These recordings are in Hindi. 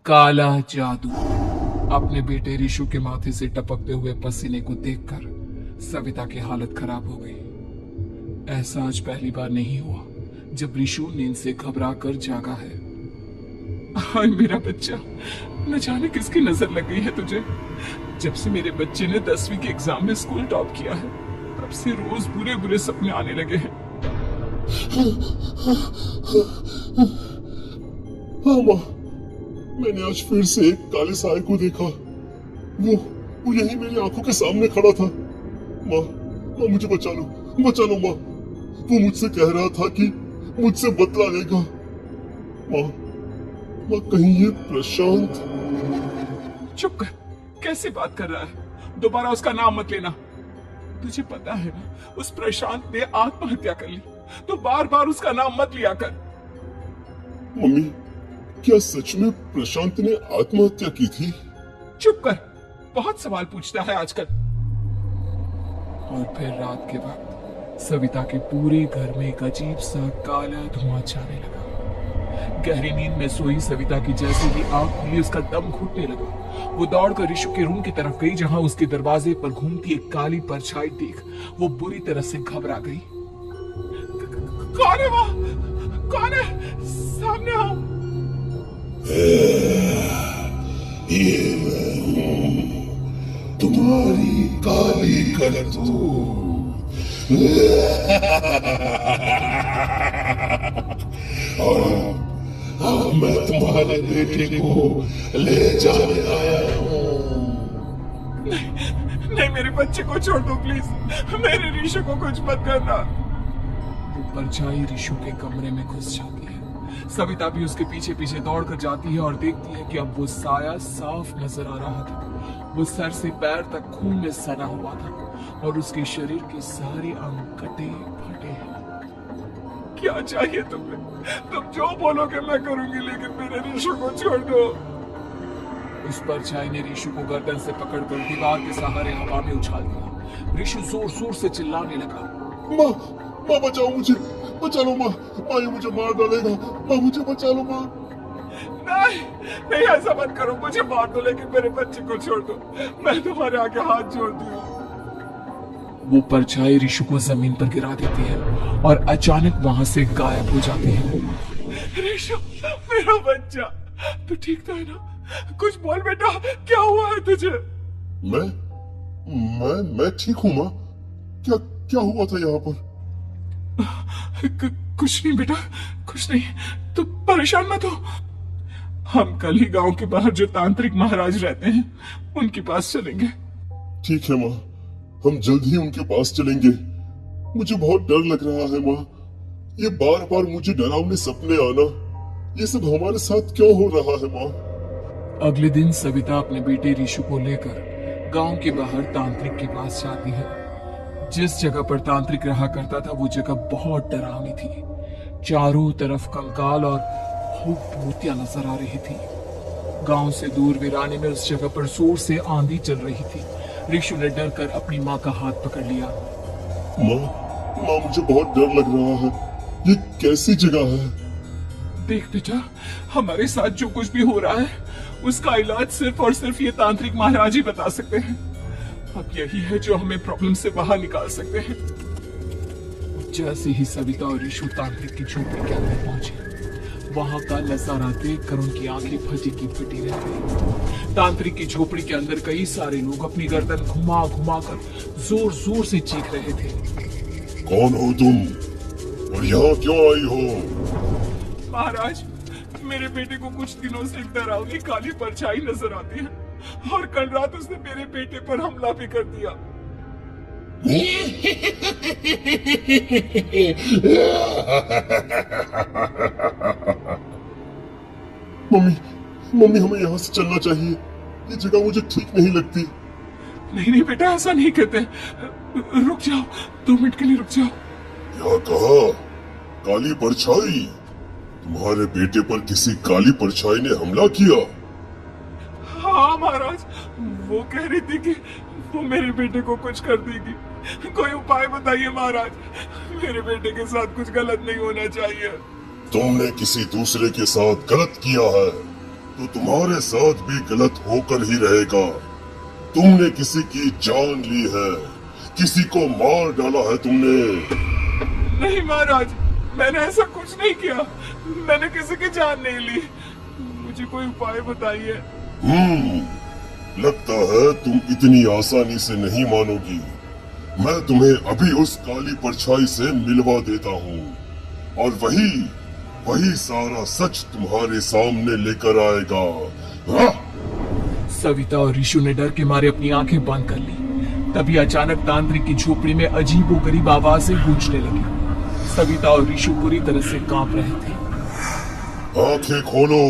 काला जादू। अपने बेटे रिशु के माथे से टपकते हुए पसीने को देखकर सविता की हालत खराब हो गई। ऐसा आज पहली बार नहीं हुआ जब रिशु नींद से घबरा कर जागा है। हाय मेरा बच्चा, न जाने किसकी नजर लग गई है तुझे। जब से मेरे बच्चे ने 10वीं के एग्जाम में स्कूल टॉप किया है तब से रोज बुरे बुरे सपने आने लगे हैं। हाँ माँ, मैंने आज फिर से एक काले साए को देखा। वो यही मेरी आंखों के सामने खड़ा था। माँ, माँ मुझे बचा लो माँ। वो मुझसे कह रहा था कि मुझसे बदला लेगा। माँ, माँ कहीं ये प्रशांत। चुप कर, कैसे बात कर रहा है? दोबारा उसका नाम मत लेना। तुझे पता है ना उस प्रशांत ने आत्महत्या कर ली, तो बार बार उसका नाम मत लिया कर। मम्मी, क्या सच में प्रशांत ने आत्महत्या की थी? चुप कर, बहुत सवाल पूछता है आजकल। और फिर रात के वक्त सविता के पूरे घर में एक अजीब सा काला धुआं छाने लगा। गहरी नींद में सोई सविता की जैसे ही आंख खुली उसका दम घुटने लगा। वो दौड़कर रिशु के रूम की तरफ गई जहां उसके दरवाजे पर घूमती एक काली परछाई देख वो बुरी तरह से घबरा गई। कौन है वो? कौन है? सामने आओ। ये मैं हूं, तुम्हारी काली करतूत। और मैं तुम्हारे बेटे को ले जाने आया हूँ। नहीं, मेरे बच्चे को छोड़ दो प्लीज। मेरे रिशु को कुछ मत करना। वो परछाई रिशु के कमरे में घुस जाती है। सविता भी उसके पीछे पीछे दौड़कर जाती है और देखती है कि अब वो साया साफ नजर आ रहा था। वो सर से पैर तक खून में सना हुआ था और उसके शरीर के सारे अंग कटे फटे हैं। क्या चाहिए तुम्हें? तुम जो बोलोगे मैं करूंगी, लेकिन मेरे रिशु को छोड़ दो। उस परछाई ने रिशु को गर्दन से पकड़कर दीवार के सहारे हवा में उछाल दिया। रिशु जोर जोर से चिल्लाने लगा। माँ, माँ बचाओ मुझे, बचा लो माँ। माँ ये मुझे मार डालेगा। माँ मुझे बचा लो माँ। नहीं, नहीं ऐसा मत करो। मुझे मार दो लेकिन मेरे बच्चे को छोड़ दो। मैं तुम्हारे आगे हाथ जोड़ती हूँ। वो परछाई रिशु को जमीन पर गिरा देती है और अचानक वहां से गायब हो जाती है। रिशु, मेरा बच्चा, तू ठीक तो है ना? कुछ बोल बेटा, क्या हुआ है तुझे? मैं ठीक हूँ माँ। क्या हुआ था यहाँ पर? कुछ नहीं बेटा, कुछ नहीं। तू परेशान मत हो। हम कल ही गांव के बाहर जो तांत्रिक महाराज रहते हैं उनके पास चलेंगे। ठीक है माँ, हम जल्द ही उनके पास चलेंगे। मुझे बहुत डर लग रहा है माँ। ये बार बार मुझे डरावने सपने आना, ये सब हमारे साथ क्यों हो रहा है माँ? अगले दिन सविता अपने बेटे रिशु को लेकर गांव के बाहर तांत्रिक के पास जाती है। जिस जगह पर तांत्रिक रहा करता था वो जगह बहुत डरावनी थी। चारों तरफ कंकाल और भूतियां नजर आ रही थी। गांव से दूर वीराने में उस जगह पर जोर से आंधी चल रही थी। रिशु ने डर कर अपनी माँ का हाथ पकड़ लिया। माँ मुझे बहुत डर लग रहा है। ये कैसी जगह है? देख बेटा, हमारे साथ जो कुछ भी हो रहा है उसका इलाज सिर्फ और सिर्फ ये तांत्रिक महाराज ही बता सकते हैं। अब यही है जो हमें प्रॉब्लम से बाहर निकाल सकते हैं। जैसे ही सविता और रिशु तांत्रिक की झोपड़ी के अंदर पहुंचे, वहां का नजारा देखकर उनकी आंखें फटी की फटी रह गई। तांत्रिक की झोपड़ी के अंदर कई सारे लोग अपनी गर्दन घुमा घुमा कर जोर जोर से चीख रहे थे। कौन हो तुम और यहाँ क्यों आई हो? महाराज, मेरे बेटे को कुछ दिनों से एक डरावनी काली परछाई नजर आती है और कल रात उसने मेरे बेटे पर हमला भी कर दिया। मम्मी हमें यहाँ से चलना चाहिए। ये जगह मुझे ठीक नहीं लगती। नहीं बेटा, ऐसा नहीं कहते। रुक जाओ, 2 मिनट के लिए रुक जाओ। क्या कहा? काली परछाई? तुम्हारे बेटे पर किसी काली परछाई ने हमला किया? हाँ महाराज, वो कह रही थी कि वो मेरे बेटे को कुछ कर देगी। कोई उपाय बताइए महाराज, मेरे बेटे के साथ कुछ गलत नहीं होना चाहिए। तुमने किसी दूसरे के साथ गलत किया है। तो तुम्हारे साथ भी गलत होकर ही रहेगा। तुमने किसी की जान ली है, किसी को मार डाला है तुमने। नहीं महाराज, मैंने ऐसा कुछ नहीं किया। मैंने किसी की जान नहीं ली। मुझे कोई उपाय बताइए। लगता है तुम इतनी आसानी से नहीं मानोगी। मैं तुम्हें अभी उस काली परछाई से मिलवा देता हूँ और वही सारा सच तुम्हारे सामने लेकर आएगा। हाँ? सविता और ऋषु ने डर के मारे अपनी आंखें बंद कर ली। तभी अचानक तांत्रिक की झोपड़ी में अजीबोगरीब आवाजें गूंजने लगी। सविता और ऋषु पूरी तरह से कांप रहे थे। आंखें खोलो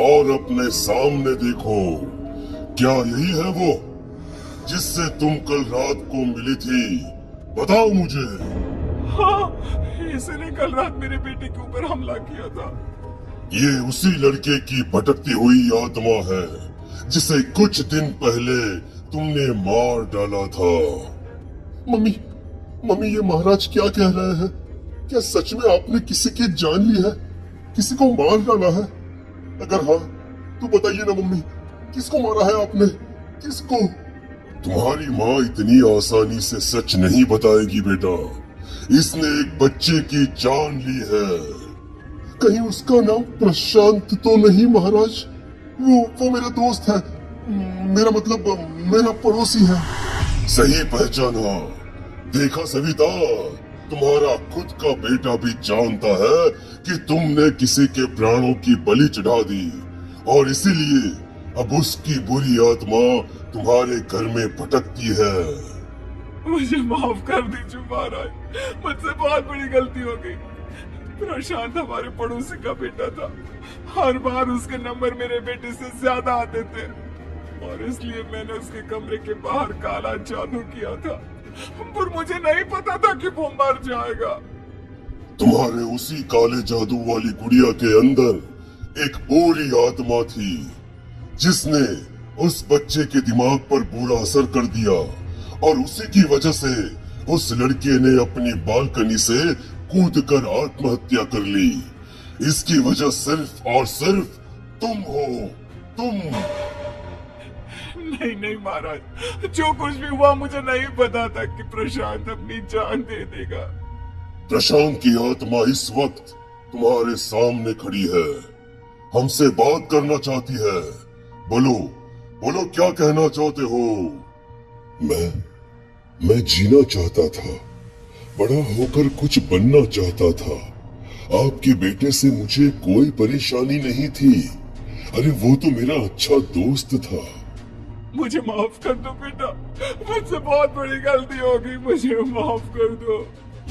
और अपने सामने देखो। क्या यही है वो जिससे तुम कल रात को मिली थी? बताओ मुझे। हाँ, इसने कल रात मेरे बेटे के ऊपर हमला किया था। ये उसी लड़के की भटकती हुई आत्मा है जिसे कुछ दिन पहले तुमने मार डाला था। मम्मी ये महाराज क्या कह रहे हैं? क्या सच में आपने किसी की जान ली है, किसी को मार डाला है? अगर हाँ तो बताइए ना मम्मी, किसको मारा है आपने? किसको? तुम्हारी माँ इतनी आसानी से सच नहीं बताएगी बेटा। इसने एक बच्चे की जान ली है। कहीं उसका नाम प्रशांत तो नहीं महाराज? वो मेरा दोस्त है, मेरा मतलब मेरा पड़ोसी है। सही पहचाना। देखा सविता, तुम्हारा खुद का बेटा भी जानता है कि तुमने किसी के प्राणों की बलि चढ़ा दी और इसीलिए अब उसकी बुरी आत्मा तुम्हारे घर में भटकती है। मुझे माफ कर दीजिए महाराज, मुझसे बहुत बड़ी गलती हो गई। प्रशांत हमारे पड़ोसी का बेटा था। हर बार उसके नंबर मेरे बेटे से ज्यादा आते थे और इसलिए मैंने उसके कमरे के बाहर काला जादू किया था, पर मुझे नहीं पता था कि वो मर जाएगा। तुम्हारे उसी काले जादू वाली गुड़िया के अंदर एक बुरी आत्मा थी जिसने उस बच्चे के दिमाग पर बुरा असर कर दिया और उसी की वजह से उस लड़के ने अपनी बालकनी से कूदकर आत्महत्या कर ली। इसकी वजह सिर्फ और सिर्फ तुम हो, तुम। नहीं महाराज, जो कुछ भी हुआ मुझे नहीं पता था कि प्रशांत अपनी जान दे देगा। प्रशांत की आत्मा इस वक्त तुम्हारे सामने खड़ी है, हमसे बात करना चाहती है। बोलो क्या कहना चाहते हो? मैं जीना चाहता था, बड़ा होकर कुछ बनना चाहता था। आपके बेटे से मुझे कोई परेशानी नहीं थी। अरे वो तो मेरा अच्छा दोस्त था। मुझे माफ कर दो बेटा, मुझसे बहुत बड़ी गलती हो गई, मुझे माफ कर दो।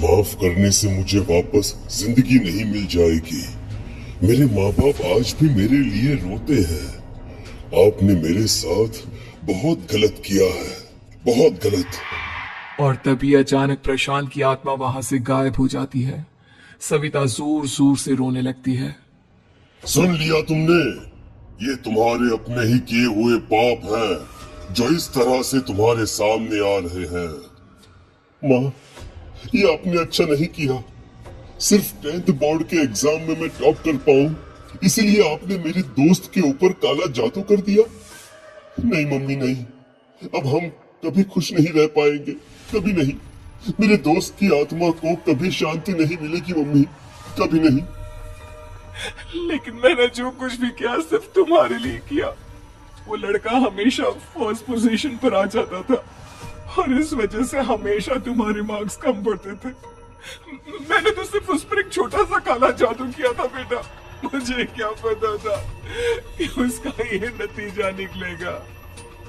माफ करने से मुझे वापस जिंदगी नहीं मिल जाएगी। मेरे माँ बाप आज भी मेरे लिए रोते हैं। आपने मेरे साथ बहुत गलत किया है, बहुत गलत। और तभी अचानक प्रशांत की आत्मा वहां से गायब हो जाती है। सविता जोर जोर से रोने लगती है। सुन लिया तुमने? ये तुम्हारे अपने ही किए हुए पाप हैं जो इस तरह से तुम्हारे सामने आ रहे हैं। माँ, ये आपने अच्छा नहीं किया। सिर्फ 10th बोर्ड के एग्जाम में मैं टॉप कर पाऊं, इसीलिए आपने मेरे दोस्त के ऊपर काला जादू कर दिया। नहीं मम्मी नहीं, अब हम कभी खुश नहीं रह पाएंगे, कभी नहीं। मेरे दोस्त की आत्मा को कभी शांति नहीं मिलेगी मम्मी, कभी नहीं। लेकिन मैंने जो कुछ भी किया सिर्फ तुम्हारे लिए किया। वो लड़का हमेशा फर्स्ट पोजीशन पर आ जाता था और इस वजह से हमेशा तुम्हारे मार्क्स कम पड़ते थे। मैंने तो सिर्फ उस पर एक छोटा सा काला जादू किया था बेटा। मुझे क्या पता था कि उसका ये नतीजा निकलेगा।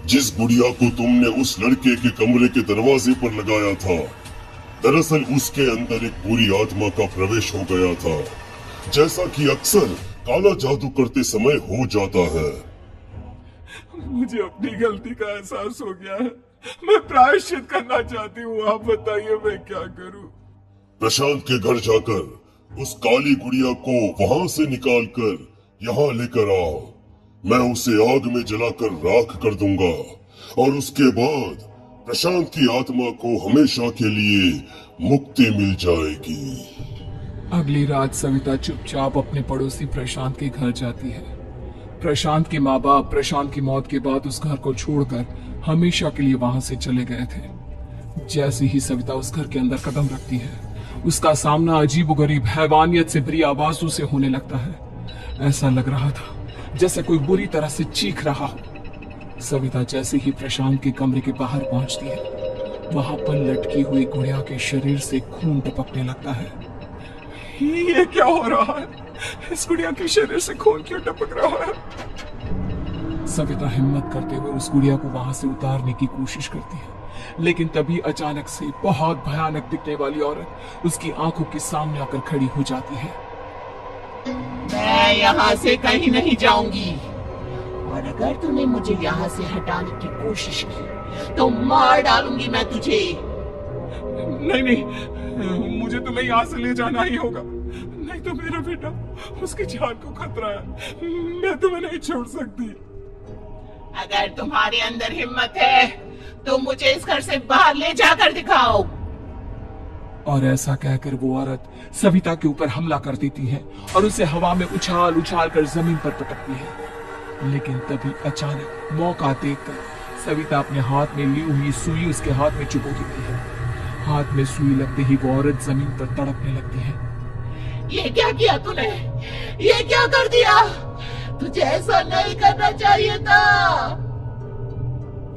जिस गुड़िया को तुमने उस लड़के के कमरे के दरवाजे पर लगाया था, दरअसल उसके अंदर एक बुरी आत्मा का प्रवेश हो गया था, जैसा कि अक्सर काला जादू करते समय हो जाता है। मुझे अपनी गलती का एहसास हो गया है। मैं प्रायश्चित करना चाहती हूँ, आप बताइए मैं क्या करूँ? प्रशांत के घर जाकर उस काली गुड़िया को वहां से निकालकर यहाँ लेकर आओ। मैं उसे आग में जलाकर राख कर दूंगा और उसके बाद प्रशांत की आत्मा को हमेशा के लिए मुक्ति मिल जाएगी। अगली रात सविता चुपचाप अपने पड़ोसी प्रशांत के घर जाती है। प्रशांत के माँ बाप प्रशांत की मौत के बाद उस घर को छोड़कर हमेशा के लिए वहां से चले गए थे। जैसे ही सविता उस घर के अंदर कदम रखती है, उसका सामना अजीबोगरीब हैवानियत से भरी आवाजों से होने लगता है। ऐसा लग रहा था जैसे कोई बुरी तरह से चीख रहा हो। सविता जैसे ही प्रशांत के कमरे के बाहर पहुंचती है, वहां पर लटकी हुई गुड़िया के शरीर से खून टपकने लगता है। ये क्या हो रहा है? इस गुड़िया के शरीर से खून क्यों टपक रहा है? सविता हिम्मत करते हुए उस गुड़िया को वहां से उतारने की कोशिश करती है, लेकिन तभी अचानक से बहुत भयानक दिखने वाली औरत उसकी आंखों के सामने आकर खड़ी हो जाती है। मैं यहाँ से कहीं नहीं जाऊंगी, और अगर तूने मुझे यहाँ से हटाने की कोशिश की तो मार डालूंगी मैं तुझे। नहीं नहीं, मुझे तुम्हें यहाँ से ले जाना ही होगा, नहीं तो मेरा बेटा, उसकी जान को खतरा है। मैं तुम्हें नहीं छोड़ सकती। अगर तुम्हारे अंदर हिम्मत है तो मुझे इस घर से बाहर ले जाकर दिखाओ। और ऐसा कहकर वो औरत सविता के ऊपर हमला कर देती है और उसे हवा में उछाल उछाल कर जमीन पर पटकती है। लेकिन तभी अचानक मौका देखकर सविता अपने हाथ में ली हुई सुई उसके हाथ में चुभो देती है। हाथ में सुई लगते ही वो औरत जमीन पर तड़पने लगती है। ये क्या किया तूने? ये क्या कर दिया? तुझे ऐसा नहीं करना चाहिए था।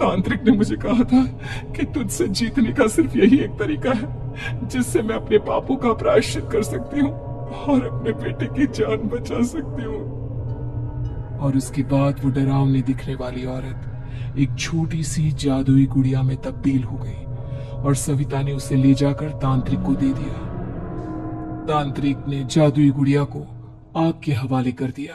तांत्रिक ने मुझे कहा था कि तुझसे जीतने का सिर्फ यही एक तरीका है जिससे मैं अपने पापों का प्रायश्चित कर सकती हूँ और अपने बेटे की जान बचा सकती हूँ। और उसके बाद वो डरावनी दिखने वाली औरत एक छोटी सी जादुई गुड़िया में तब्दील हो गई और सविता ने उसे ले जाकर तांत्रिक को दे दिया। तांत्रिक ने जादुई गुड़िया को आग के हवाले कर दिया।